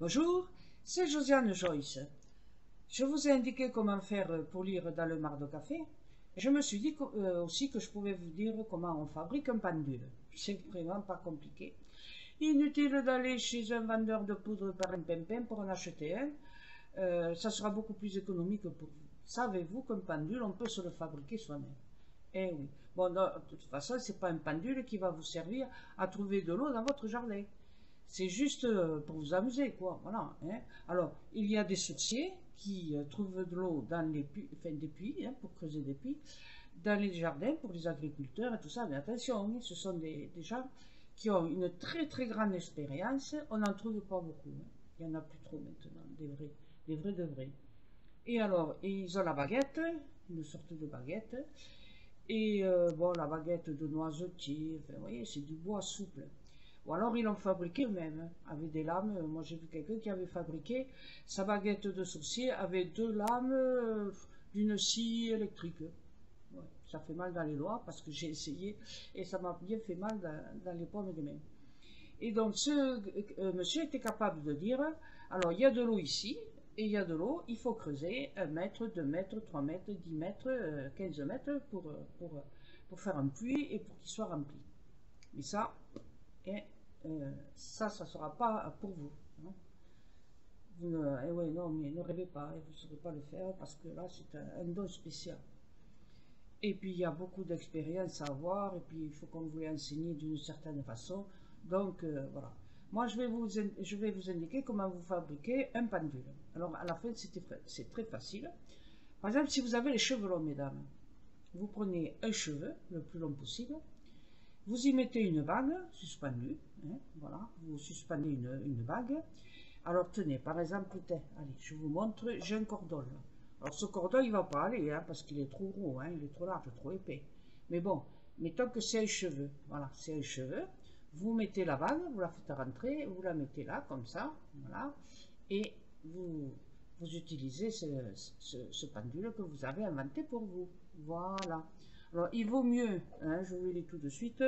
Bonjour, c'est Josiane Joyce. Je vous ai indiqué comment faire pour lire dans le mar de café. Je me suis dit aussi que je pouvais vous dire comment on fabrique un pendule. C'est vraiment pas compliqué. Inutile d'aller chez un vendeur de poudre par un pimpin pour en acheter un. Ça sera beaucoup plus économique pour vous. Savez-vous qu'un pendule, on peut se le fabriquer soi-même? Eh oui. Bon, de toute façon, c'est pas un pendule qui va vous servir à trouver de l'eau dans votre jardin. C'est juste pour vous amuser, quoi. Voilà. Hein. Alors, il y a des sourciers qui trouvent de l'eau dans les puits, enfin des puits, hein, pour creuser des puits, dans les jardins pour les agriculteurs et tout ça. Mais attention, hein, ce sont des gens qui ont une très très grande expérience. On n'en trouve pas beaucoup. Hein. Il n'y en a plus trop maintenant, des vrais de vrais. Et alors, ils ont la baguette, une sorte de baguette. Et bon, la baguette de noisetier, enfin, vous voyez, c'est du bois souple. Ou alors ils l'ont fabriqué eux-mêmes, avec des lames. Moi j'ai vu quelqu'un qui avait fabriqué sa baguette de sorcier avec deux lames d'une scie électrique. Ouais, ça fait mal dans les doigts parce que j'ai essayé et ça m'a bien fait mal dans les paumes des mains. Et donc ce monsieur était capable de dire, alors il y a de l'eau ici, et il y a de l'eau, il faut creuser 1 mètre, 2 mètres, 3 mètres, 10 mètres, 15 mètres pour faire un puits et pour qu'il soit rempli. Mais ça, et ça ne sera pas pour vous. Hein. Vous ne, ouais, non, mais ne rêvez pas, vous ne saurez pas le faire parce que là, c'est un don spécial. Et puis, il y a beaucoup d'expérience à avoir, et puis il faut qu'on vous l'enseigne d'une certaine façon. Donc, voilà. Moi, je vais vous indiquer comment vous fabriquez un pendule. Alors, à la fin, c'est très facile. Par exemple, si vous avez les cheveux longs, mesdames, vous prenez un cheveu, le plus long possible, vous y mettez une bague suspendue, hein, voilà, vous suspendez une bague. Alors tenez, par exemple, allez, je vous montre, j'ai un cordon là. Alors ce cordon, il va pas aller, hein, parce qu'il est trop gros, hein, il est trop large, trop épais. Mais bon, mettons que c'est un cheveu, voilà, c'est un cheveu. Vous mettez la bague, vous la faites rentrer, vous la mettez là, comme ça, voilà, et vous utilisez ce pendule que vous avez inventé pour vous. Voilà. Alors, il vaut mieux, hein, je vous le dis tout de suite,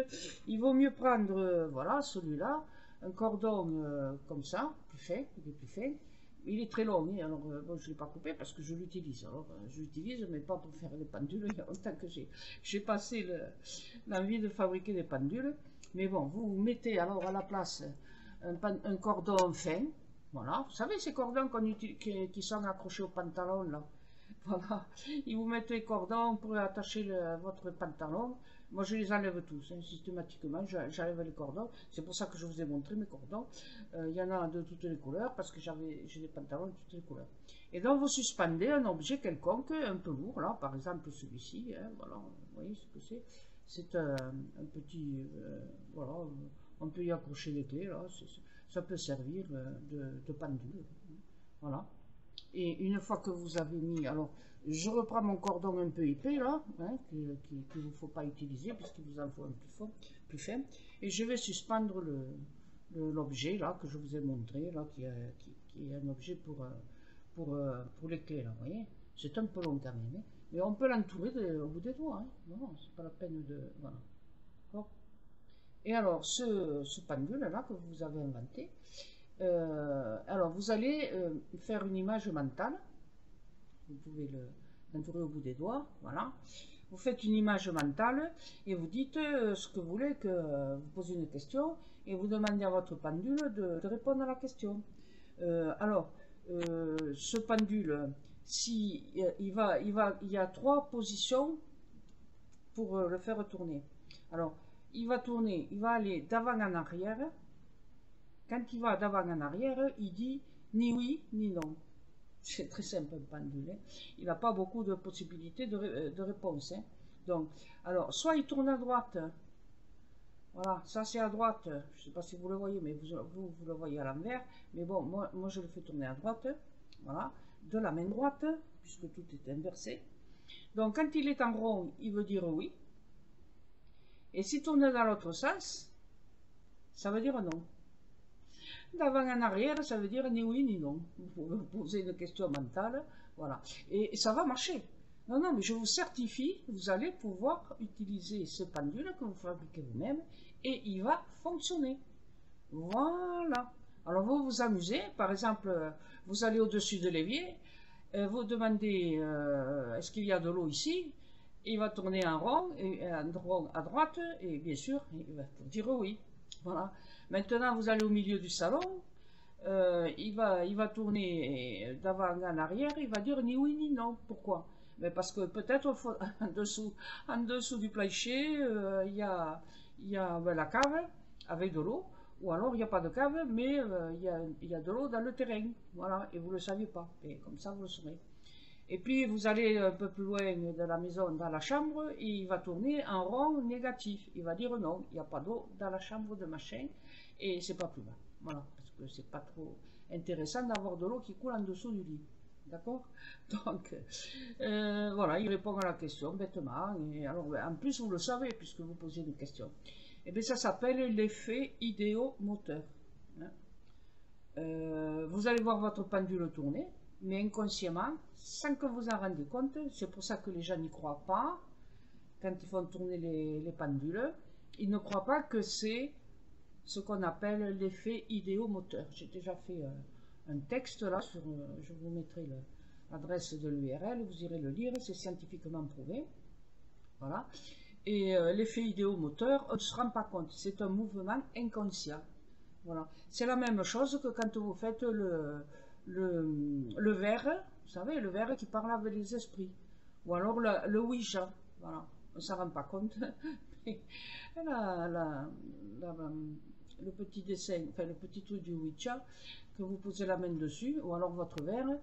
il vaut mieux prendre, voilà, celui-là, un cordon comme ça, plus fin, il est plus fin. Il est très long, hein, alors bon, je ne l'ai pas coupé parce que je l'utilise. Alors, je l'utilise, mais pas pour faire des pendules. Il y a longtemps que j'ai passé l'envie de fabriquer des pendules. Mais bon, vous mettez alors à la place un cordon fin. Voilà, vous savez ces cordons qui sont accrochés au pantalon là. Voilà, ils vous mettent les cordons pour attacher votre pantalon. Moi, je les enlève tous, hein, systématiquement. J'enlève les cordons. C'est pour ça que je vous ai montré mes cordons. Il y en a de toutes les couleurs parce que j'ai des pantalons de toutes les couleurs. Et donc, vous suspendez un objet quelconque, un peu lourd, là, par exemple celui-ci. Hein, voilà, vous voyez ce que c'est. C'est un petit, voilà, on peut y accrocher les clés, là. Ça peut servir de pendule. Voilà. Et une fois que vous avez mis, alors je reprends mon cordon un peu épais là, hein, qu'il ne vous faut pas utiliser puisqu'il vous en faut un plus fin, et je vais suspendre l'objet là que je vous ai montré là, qui est un objet pour les clés là, vous voyez. C'est un peu long quand même, hein, mais on peut l'entourer au bout des doigts, hein. Non, c'est pas la peine de, voilà. Bon. Et alors ce pendule là que vous avez inventé. Alors, vous allez faire une image mentale. Vous pouvez l'entourer au bout des doigts. Voilà. Vous faites une image mentale et vous dites ce que vous voulez, que vous posez une question et vous demandez à votre pendule de répondre à la question. Alors, ce pendule, si, il y a 3 positions pour le faire tourner. Alors, il va tourner, il va aller d'avant en arrière. Quand il va d'avant en arrière, il dit ni oui ni non. C'est très simple un pendule. Hein. Il n'a pas beaucoup de possibilités de réponse. Hein. Donc, alors, soit il tourne à droite. Voilà, ça c'est à droite. Je ne sais pas si vous le voyez, mais vous le voyez à l'envers. Mais bon, moi je le fais tourner à droite. Voilà, de la main droite, puisque tout est inversé. Donc, quand il est en rond, il veut dire oui. Et s'il tourne dans l'autre sens, ça veut dire non. D'avant en arrière, ça veut dire ni oui ni non. Vous pouvez vous poser une question mentale, voilà. Et ça va marcher. Non, non, mais je vous certifie, vous allez pouvoir utiliser ce pendule que vous fabriquez vous-même et il va fonctionner. Voilà. Alors vous vous amusez, par exemple, vous allez au-dessus de l'évier, vous demandez est-ce qu'il y a de l'eau ici? Il va tourner un rond, et un rond à droite, et bien sûr, il va dire oui. Voilà. Maintenant, vous allez au milieu du salon, il va tourner d'avant en arrière, il va dire ni oui ni non. Pourquoi? Mais parce que peut-être en dessous du plancher, il y a ben, la cave avec de l'eau, ou alors il n'y a pas de cave, mais il y a de l'eau dans le terrain. Voilà, et vous ne le saviez pas. Et comme ça, vous le saurez. Et puis vous allez un peu plus loin de la maison, dans la chambre, et il va tourner un rond négatif. Il va dire non, il n'y a pas d'eau dans la chambre de machin, et c'est pas plus bas. Voilà, parce que c'est pas trop intéressant d'avoir de l'eau qui coule en dessous du lit. D'accord? Donc, voilà, il répond à la question bêtement. Et alors, en plus, vous le savez, puisque vous posez une question. Et bien, ça s'appelle l'effet idéomoteur. Hein. Vous allez voir votre pendule tourner, mais inconsciemment, sans que vous en rendiez compte. C'est pour ça que les gens n'y croient pas. Quand ils font tourner les pendules, ils ne croient pas que c'est ce qu'on appelle l'effet idéomoteur. J'ai déjà fait un texte là, je vous mettrai l'adresse de l'URL, vous irez le lire, c'est scientifiquement prouvé. Voilà. Et l'effet idéomoteur, on ne se rend pas compte, c'est un mouvement inconscient. Voilà. C'est la même chose que quand vous faites le verre, vous savez, le verre qui parle avec les esprits. Ou alors le Ouija. Voilà. On ne s'en rend pas compte. la, la, le petit dessin, enfin le petit truc du Ouija, que vous posez la main dessus, ou alors votre verre,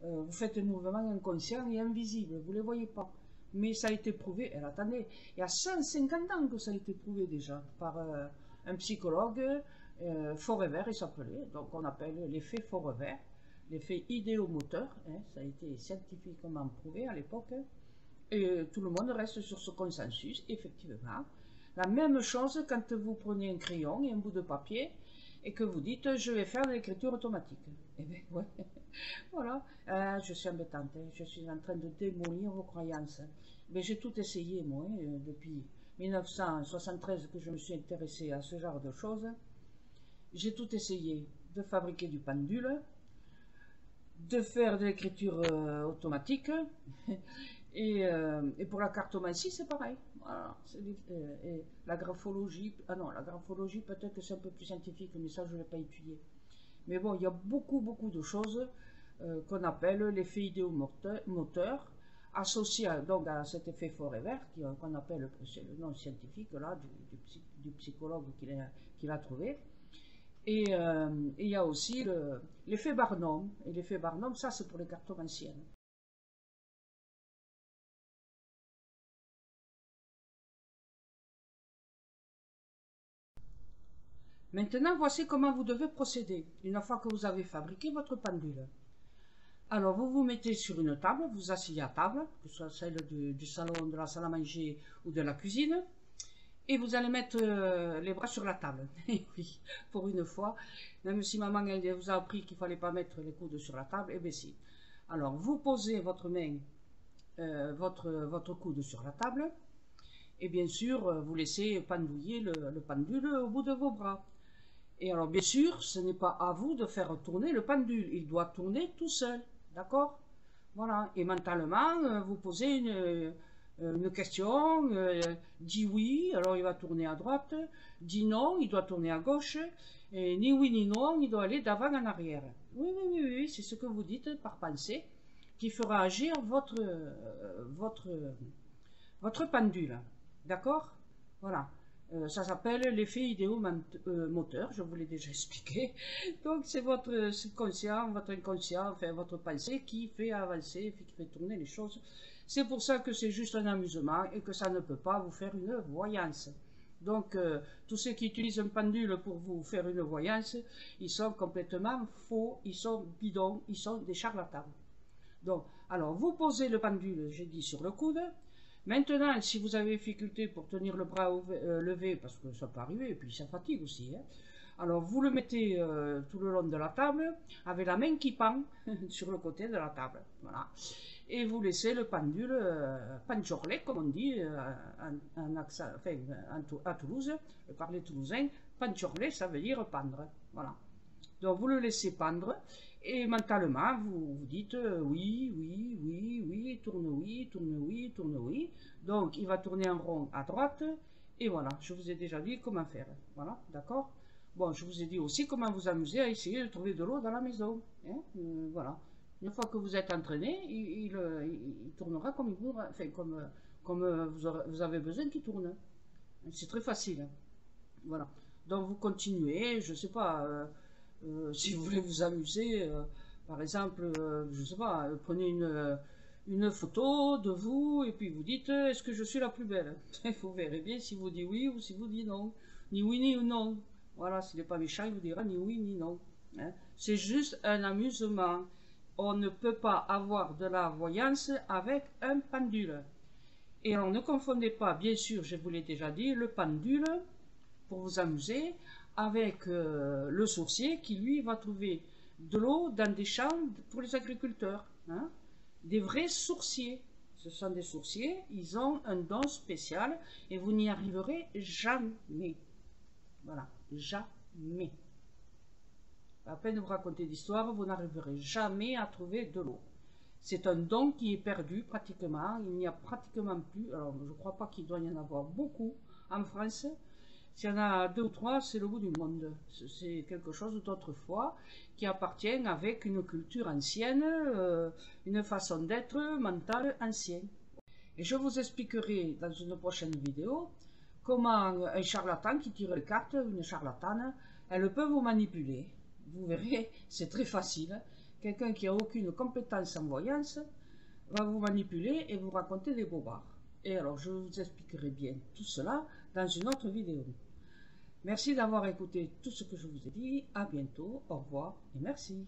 vous faites un mouvement inconscient et invisible, vous ne les voyez pas. Mais ça a été prouvé, et attendez, il y a 150 ans que ça a été prouvé déjà par un psychologue, Forever il s'appelait, donc on appelle l'effet Forever, l'effet idéomoteur, hein, ça a été scientifiquement prouvé à l'époque, et tout le monde reste sur ce consensus, effectivement. La même chose quand vous prenez un crayon et un bout de papier et que vous dites je vais faire de l'écriture automatique. Eh bien, ouais. Voilà, je suis embêtante, hein. Je suis en train de démolir vos croyances. Mais j'ai tout essayé, moi, depuis 1973 que je me suis intéressée à ce genre de choses. J'ai tout essayé de fabriquer du pendule, de faire de l'écriture automatique. Et pour la cartomancie, c'est pareil. Voilà, et la graphologie, ah non, la graphologie peut-être que c'est un peu plus scientifique, mais ça je ne l'ai pas étudié. Mais bon, il y a beaucoup de choses qu'on appelle l'effet idéomoteur, associé donc à cet effet Forever, qu'on appelle, c'est le nom scientifique là, du psychologue qui l'a trouvé. Et il y a aussi l'effet Barnum. Et l'effet Barnum, ça c'est pour les cartomanciennes. Maintenant, voici comment vous devez procéder, une fois que vous avez fabriqué votre pendule. Alors, vous vous mettez sur une table, vous asseyez à table, que ce soit celle du salon, de la salle à manger ou de la cuisine, et vous allez mettre les bras sur la table. Oui, pour une fois, même si maman elle vous a appris qu'il ne fallait pas mettre les coudes sur la table, eh bien si. Alors, vous posez votre main, votre coude sur la table, et bien sûr, vous laissez pendouiller le pendule au bout de vos bras. Et alors, bien sûr, ce n'est pas à vous de faire tourner le pendule. Il doit tourner tout seul. D'accord? Voilà. Et mentalement, vous posez une question. Dit oui, alors il va tourner à droite. Dit non, il doit tourner à gauche. Et ni oui ni non, il doit aller d'avant en arrière. Oui, oui, oui, oui, c'est ce que vous dites par pensée qui fera agir votre pendule. D'accord? Voilà. Ça s'appelle l'effet idéomoteur, je vous l'ai déjà expliqué. Donc c'est votre subconscient, votre inconscient, enfin votre pensée qui fait avancer, qui fait tourner les choses. C'est pour ça que c'est juste un amusement et que ça ne peut pas vous faire une voyance. Donc tous ceux qui utilisent un pendule pour vous faire une voyance, ils sont complètement faux, ils sont bidons, ils sont des charlatans. Donc, alors vous posez le pendule, j'ai dit, sur le coude. Maintenant, si vous avez difficulté pour tenir le bras levé, parce que ça peut arriver, et puis ça fatigue aussi, hein, alors vous le mettez tout le long de la table, avec la main qui pend sur le côté de la table. Voilà. Et vous laissez le pendule panchorler, comme on dit à Toulouse, le parler toulousain. Panchorler, ça veut dire pendre. Voilà. Donc vous le laissez pendre et mentalement vous dites oui, oui, oui, oui, tourne oui, tourne oui, tourne oui. Donc il va tourner en rond à droite et voilà, je vous ai déjà dit comment faire. Voilà, d'accord? Bon, je vous ai dit aussi comment vous amuser à essayer de trouver de l'eau dans la maison. Hein, voilà. Une fois que vous êtes entraîné, il tournera comme, enfin, comme vous avez besoin qu'il tourne. C'est très facile. Voilà. Donc vous continuez, je sais pas, si vous voulez vous amuser, par exemple, je sais pas, prenez une photo de vous et puis vous dites est-ce que je suis la plus belle? Vous verrez bien si vous dites oui ou si vous dites non. Ni oui ni non. Voilà, s'il n'est pas méchant, il vous dira ni oui ni non. Hein. C'est juste un amusement. On ne peut pas avoir de la voyance avec un pendule. Et alors ne confondez pas, bien sûr, je vous l'ai déjà dit, le pendule pour vous amuser avec le sourcier qui lui va trouver de l'eau dans des champs pour les agriculteurs. Hein. Des vrais sourciers. Ce sont des sourciers, ils ont un don spécial et vous n'y arriverez jamais. Voilà, jamais. À peine de vous raconter l'histoire, vous n'arriverez jamais à trouver de l'eau. C'est un don qui est perdu pratiquement, il n'y a pratiquement plus, alors je ne crois pas qu'il doit y en avoir beaucoup en France. S'il y en a 2 ou 3, c'est le bout du monde. C'est quelque chose d'autrefois qui appartient avec une culture ancienne, une façon d'être mentale ancienne. Et je vous expliquerai dans une prochaine vidéo comment un charlatan qui tire les cartes, une charlatane, elle peut vous manipuler. Vous verrez, c'est très facile. Quelqu'un qui n'a aucune compétence en voyance va vous manipuler et vous raconter des bobards. Et alors, je vous expliquerai bien tout cela dans une autre vidéo. Merci d'avoir écouté tout ce que je vous ai dit. À bientôt. Au revoir et merci.